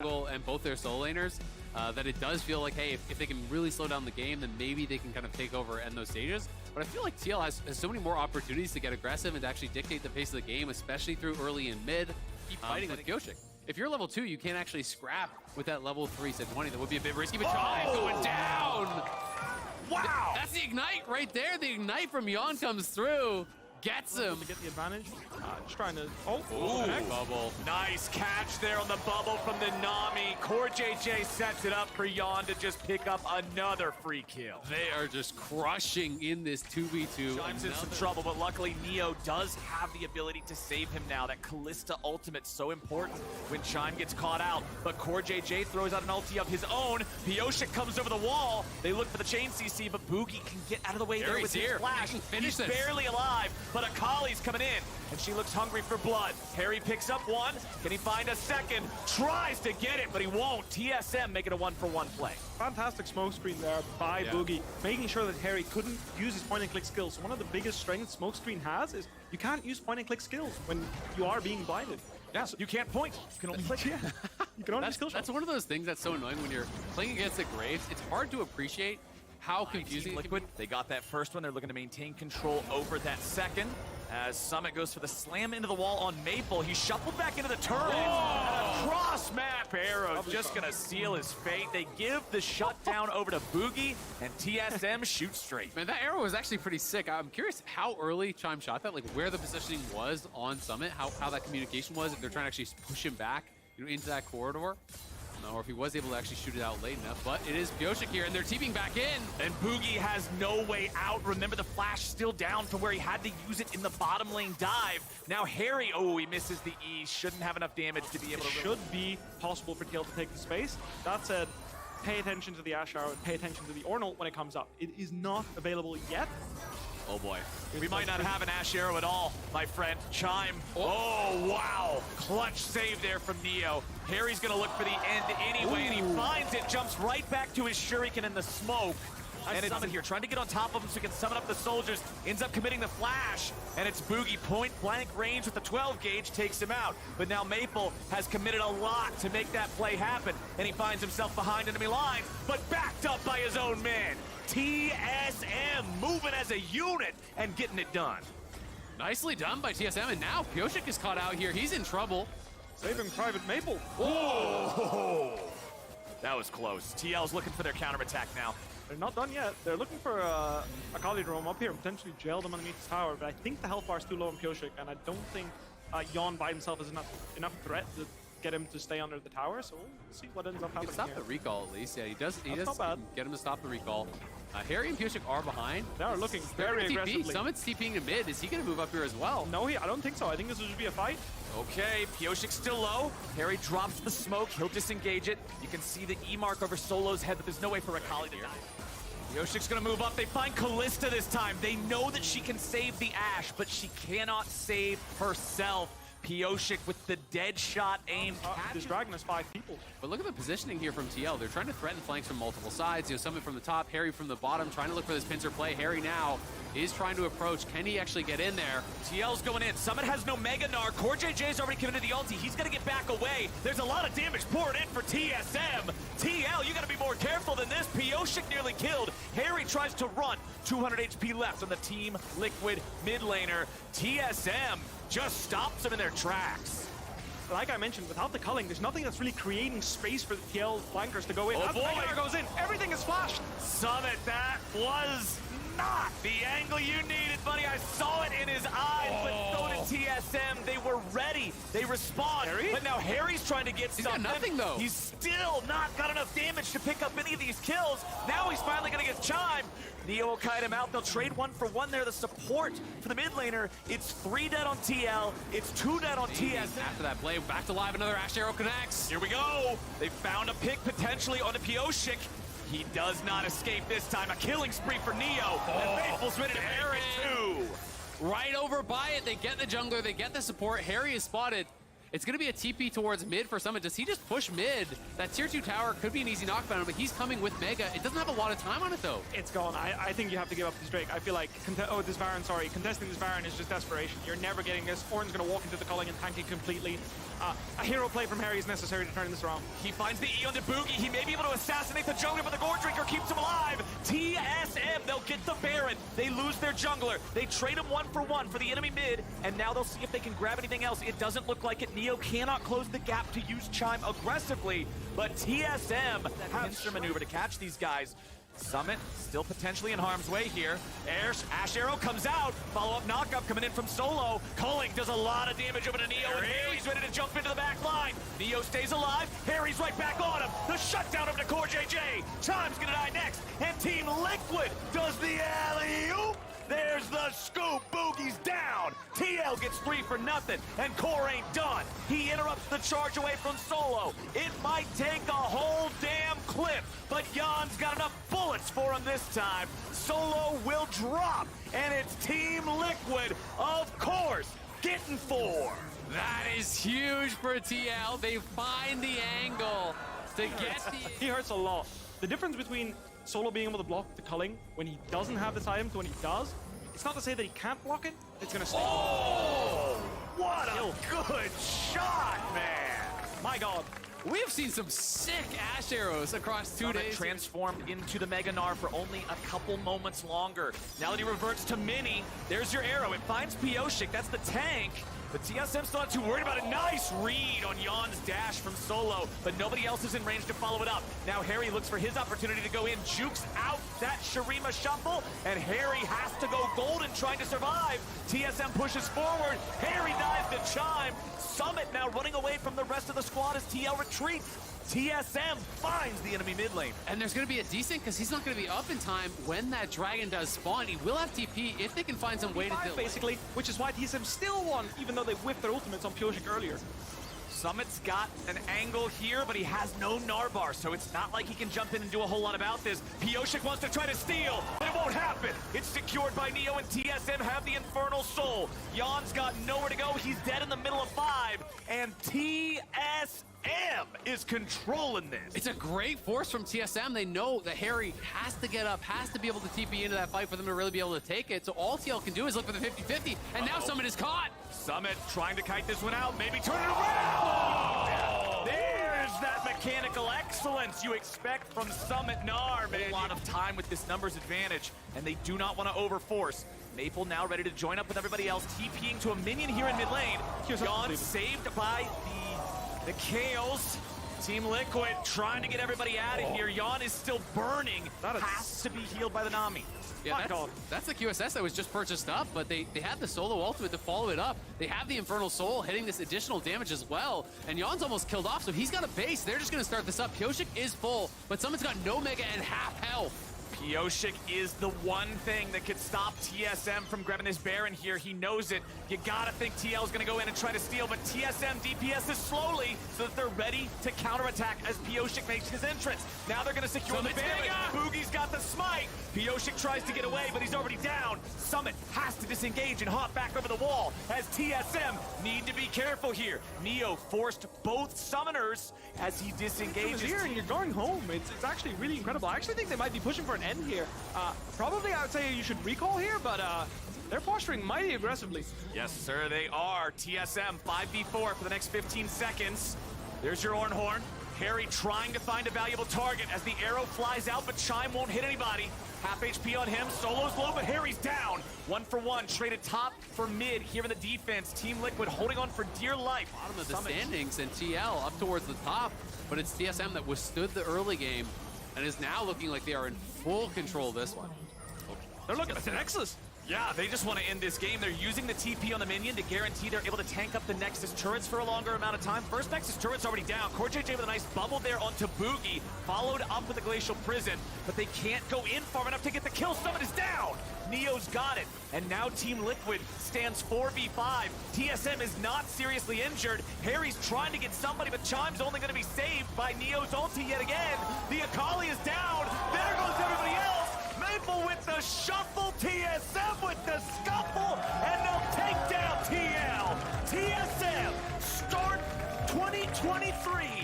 and both their solo laners, that it does feel like, hey, if they can really slow down the game, then maybe they can kind of take over and end those stages. But I feel like TL has so many more opportunities to get aggressive and to actually dictate the pace of the game, especially through early and mid. Keep fighting with Pyosik. If you're level 2, you can't actually scrap with that level 3 Sid 20. That would be a bit risky, but Chime going down! Wow! That's the Ignite right there. The Ignite from Yon comes through. Gets him. To get the advantage. Just trying to... Bubble. Nice catch there on the bubble from the Nami. Core JJ sets it up for Yon to just pick up another free kill. They are just crushing in this 2v2. Chime's in some trouble, but luckily Neo does have the ability to save him now. That Callista ultimate's so important when Chime gets caught out. But Core JJ throws out an ulti of his own. Pyosik comes over the wall. They look for the chain CC, but Boogie can get out of the way there with his flash. He's barely alive, but Akali's coming in, and she looks hungry for blood. Harry picks up one. Can he find a second? Tries to get it, but he won't. TSM make it a 1-for-1 play. Fantastic smoke screen there by Boogie, making sure that Harry couldn't use his point-and-click skills. So one of the biggest strengths smoke screen has is you can't use point-and-click skills when you are being blinded. Yeah, so you can't point. You can only click. You can only skill shot. That's one of those things that's so annoying when you're playing against the Graves. It's hard to appreciate how confusing Liquid. They got that first one. They're looking to maintain control over that second. As Summit goes for the slam into the wall on Maple. He shuffled back into the turret. And a cross-map arrow just going to seal his fate. They give the shutdown over to Boogie, and TSM shoots straight. Man, that arrow was actually pretty sick. I'm curious how early Chime shot that, like where the positioning was on Summit, how that communication was, if they're trying to actually push him back, into that corridor. Or if he was able to actually shoot it out late enough. But it is Pyosik here, and they're teaming back in. And Boogie has no way out. Remember, the flash still down from where he had to use it in the bottom lane dive. Now Harry, he misses the E. Shouldn't have enough damage to be able to... It should be possible for TL to take the space. That said, pay attention to the Ash Arrow and pay attention to the Ornal when it comes up. It is not available yet. Oh boy. We might not have an Ash Arrow at all, my friend. Chime. Oh, wow. Clutch save there from Neo. Harry's going to look for the end anyway, and he finds it, jumps right back to his Shuriken in the smoke. And it's Summit here, trying to get on top of him so he can summon up the soldiers. Ends up committing the flash, and it's Boogie point blank range with the 12 gauge, takes him out. But now Maple has committed a lot to make that play happen, and he finds himself behind enemy line, but backed up by his own man. TSM moving as a unit and getting it done. Nicely done by TSM, and now Pyosik is caught out here. He's in trouble. Saving Private Maple. Whoa! That was close. TL's looking for their counterattack now. They're not done yet. They're looking for Akali to roam up here and potentially jail them underneath the tower, but I think the health bar is too low on Pyosik, and I don't think Yon by himself is enough threat to get him to stay under the tower, so we'll see what ends up happening. Stop the recall at least. Yeah, he does get him to stop the recall. Harry and Pyosik are behind. They are looking very aggressively. Summit's TPing to mid. Is he going to move up here as well? No, I don't think so. I think this will just be a fight. Okay, Pyosik's still low. Harry drops the smoke. He'll disengage it. You can see the E mark over Solo's head, but there's no way for Akali to die. Pyosik's going to move up. They find Callista this time. They know that she can save the Ashe, but she cannot save herself. Pyosik with the dead shot aim. This dragon has 5 people. But look at the positioning here from TL. They're trying to threaten flanks from multiple sides. Summit from the top, Harry from the bottom, trying to look for this pincer play. Harry now is trying to approach. Can he actually get in there? TL's going in. Summit has no Mega Gnar. Core JJ's already committed the ulti. He's going to get back away. There's a lot of damage poured in for TSM. TL, you got to be more careful than this. Pyosik nearly killed. Harry tries to run. 200 HP left on the Team Liquid mid laner. TSM just stops them in their tracks. Like I mentioned, without the culling, there's nothing that's really creating space for the TL flankers to go in. Oh boy! Mega Gnar goes in. Everything is flashed. Summit, that was not the angle you needed, buddy. I saw it in his eyes, but so did TSM. They were ready. They respond. Harry? But now Harry's trying to get something. He's got nothing, though. He's still not got enough damage to pick up any of these kills. Now he's finally going to get Chime. Neo will kite him out. They'll trade 1-for-1 there. The support for the mid laner. It's 3 dead on TL. It's 2 dead on TSM. After that play, back to live. Another Ash Arrow connects. Here we go. They found a pick potentially on a Pyosik. He does not escape this time. A killing spree for Neo. And Maple's ready to bury it too. Right over by it. They get the jungler. They get the support. Harry is spotted. It's going to be a TP towards mid for Summit. Does he just push mid? That tier 2 tower could be an easy knockdown, but he's coming with Mega. It doesn't have a lot of time on it, though. It's gone. I think you have to give up this Drake. I feel like, this Baron, sorry. Contesting this Baron is just desperation. You're never getting this. Ornn's going to walk into the culling and tank it completely. A hero play from Harry is necessary to turn this around. He finds the E on the Boogie. He may be able to assassinate the jungler, but the Gore Drinker keeps him alive. TSM, they'll get the Baron. They lose their jungler. They trade him 1-for-1 for the enemy mid, and now they'll see if they can grab anything else. It doesn't look like it. Neo cannot close the gap to use Chime aggressively, but TSM that pincer maneuver to catch these guys. Summit still potentially in harm's way here. Ash Arrow comes out. Follow-up knockup coming in from Solo. Culling does a lot of damage over to Neo, and Harry's ready to jump into the back line. Neo stays alive. Harry's right back on him. The shutdown over to Core JJ. Chime's gonna die next, and Team Liquid does the alley-oop. There's the scoop. Boogie's down. TL gets 3 for nothing, and Core ain't done. He interrupts the charge away from Solo. It might take a whole damn clip, but Jan's got enough bullets for him this time. Solo will drop, and it's Team Liquid, of course, getting 4. That is huge for TL. They find the angle to get the... He hurts a lot. The difference between Solo being able to block the culling when he doesn't have this item to when he does, it's not to say that he can't block it, it's gonna stay. Oh! What a good shot, man! My God. We have seen some sick Ash Arrows across 2 days. Transformed into the Mega Gnar for only a couple moments longer. Now that he reverts to Mini, there's your arrow. It finds Pioshik, that's the tank. But TSM's not too worried about it. Nice read on Jan's dash from Solo, but nobody else is in range to follow it up. Now Harry looks for his opportunity to go in, jukes out that Shurima shuffle, and Harry has to go golden trying to survive. TSM pushes forward. Harry dives to Chime. Summit now running away from the rest of the squad as TL retreats. TSM finds the enemy mid lane. And there's going to be a decent, because he's not going to be up in time when that dragon does spawn. He will have TP if they can find some way to delay. Basically, which is why TSM still won, even though they whiffed their ultimates on Pioshik earlier. Summit's got an angle here, but he has no Narbar, so it's not like he can jump in and do a whole lot about this. Pioshik wants to try to steal, but it won't happen. It's secured by Neo, and TSM have the Infernal Soul. Jan's got nowhere to go. He's dead in the middle of 5, and TSM is controlling this. It's a great force from TSM. They know that Harry has to get up, has to be able to TP into that fight for them to really be able to take it. So all TL can do is look for the 50-50, and now Summit is caught. Summit trying to kite this one out, maybe turn it around. There's that mechanical excellence you expect from Summit Gnar, man. A lot of time with this numbers advantage, and they do not want to overforce. Maple now ready to join up with everybody else, TPing to a minion here in mid lane. Jan saved by the Chaos. Team Liquid trying to get everybody out of here. Jan is still burning. That has to be healed by the Nami. Yeah, that's the QSS that was just purchased up, but they had the Solo ultimate to follow it up. They have the Infernal Soul hitting this additional damage as well, and Jan's almost killed off, so he's got a base. They're just going to start this up. Pioshik is full, but Summit's got no Mega and half health. Pioshik is the one thing that could stop TSM from grabbing this Baron here. He knows it. You gotta think TL is gonna go in and try to steal, but TSM DPS is slowly so that they're ready to counterattack as Pioshik makes his entrance. Now they're gonna secure the Baron. Boogie's got the smite. Pioshik tries to get away, but he's already down. Summit has to disengage and hop back over the wall as TSM need to be careful here. Neo forced both summoners as he disengages. Here and you're going home. It's actually really incredible. I actually think they might be pushing for an end here. Probably I would say you should recall here, but they're posturing mighty aggressively. Yes, sir, they are. TSM 5v4 for the next 15 seconds. There's your Ornhorn. Harry trying to find a valuable target as the arrow flies out, but Chime won't hit anybody. Half HP on him. Solo's low, but Harry's down. 1-for-1, traded top for mid here in the defense. Team Liquid holding on for dear life. Bottom of the standings, and TL up towards the top, but it's TSM that withstood the early game and is now looking like they are in full control of this one. They're looking at the Nexus. Yeah, they just want to end this game. They're using the TP on the minion to guarantee they're able to tank up the Nexus turrets for a longer amount of time. First Nexus turret's already down. Core JJ with a nice bubble there onto Boogie, followed up with the Glacial Prison, but they can't go in far enough to get the kill. Summit is down. Neo's got it, and now Team Liquid stands 4v5. TSM is not seriously injured. Harry's trying to get somebody, but Chime's only going to be saved by Neo's ulti yet again. The Akali is down. There goes everybody else. Maple with the shuffle, TSM with the scuffle, and they'll take down TL. TSM start 23